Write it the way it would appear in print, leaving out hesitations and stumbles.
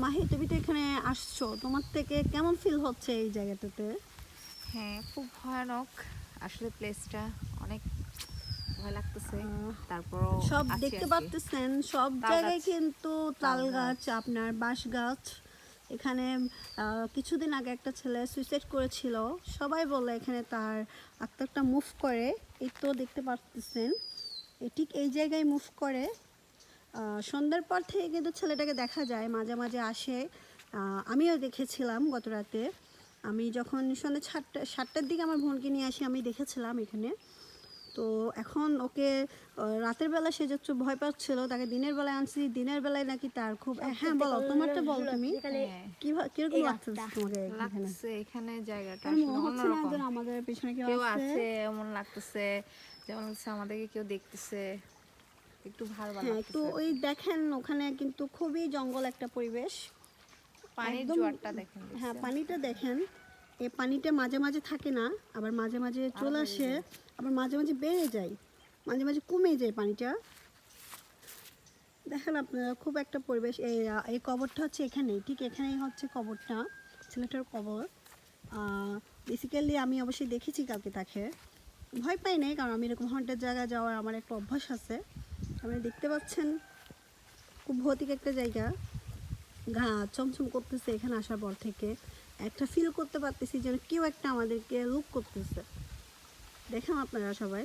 মাহি, তুমি তো এখানে আসছো, তোমার থেকে কেমন ফিল হচ্ছে এই জায়গাটাতে? হ্যাঁ, খুব ভয়ানক। আসলে প্লেসটা অনেক ভয় লাগতেছে। তারপরও সব আছি দেখতে আর কি। পারতেছেন, সব তাল গাছ, জায়গায় কিন্তু তাল তাল গাছ, গাছ। আপনার বাঁশ গাছ। এখানে কিছুদিন আগে একটা ছেলে সুইসাইড করেছিল। সবাই বলে এখানে তার আত্মাটা মুভ করে। এই তো দেখতে পারতেছেন, ঠিক এই জায়গায় মুভ করে। সন্ধ্যার পর থেকে কিন্তু ছেলেটাকে দেখা যায়, মাঝে মাঝে আসে। আমিও দেখেছিলাম গত রাতে। আমি যখন সন্ধ্যা 7টার দিকে আমার বোনকে নিয়ে আসি, আমি দেখেছিলাম এখানে। তো এখন ওকে রাতের বেলা সে যাচ্ছে, ভয় পাচ্ছিল, তাকে দিনের বেলায় আনছি। দিনের বেলায় নাকি তার খুব, হ্যাঁ বলো, তোমারটা বলো তুমি। হ্যাঁ, কিরকম লাগতেছে তোমাকে এখানে? লাগতেছে এখানে জায়গাটা আমার আসলে মনে হচ্ছে না অন্যরকম। যেন আমাদের পেছনে কেউ কেউ আছে। আছে এমন লাগতেছে, যেমন হচ্ছে আমাদেরকে কেউ দেখতেছে। একটু ভালো ভালো হ্যাঁ, একটু লাগতেছে আর ওই কি। দেখেন, ওখানে কিন্তু খুবই জঙ্গল একটা পরিবেশ। পানির একদম। জোয়ারটা দেখেন, হ্যাঁ, দেখছেন? পানিটা দেখেন। এই পানিটা মাঝে মাঝে থাকে না, আবার মাঝে মাঝে আরো চলে বেড়ে আসে, যায়। আবার মাঝে মাঝে বেড়ে যায়, মাঝে মাঝে কমে যায় পানিটা। দেখেন আপনারা, খুব একটা পরিবেশ। এই কবরটা হচ্ছে এখানেই, ঠিক এখানেই হচ্ছে কবরটা, ছেলেটার কবর। বেসিক্যালি আমি অবশ্যই দেখেছি কালকে তাকে। ভয় পাই নাই, কারণ আমি এরকম হন্টেড জায়গায় যাওয়ার আমার একটা অভ্যাস আছে। আপনি দেখতে পাচ্ছেন, খুব ভৌতিক একটা জায়গা। গা চমচম করতেছে এখানে আসার পর থেকে। একটা ফিল করতে পারতেছি যেন কেউ একটা আমাদেরকে লুক করতেছে। দেখেন আপনারা সবাই।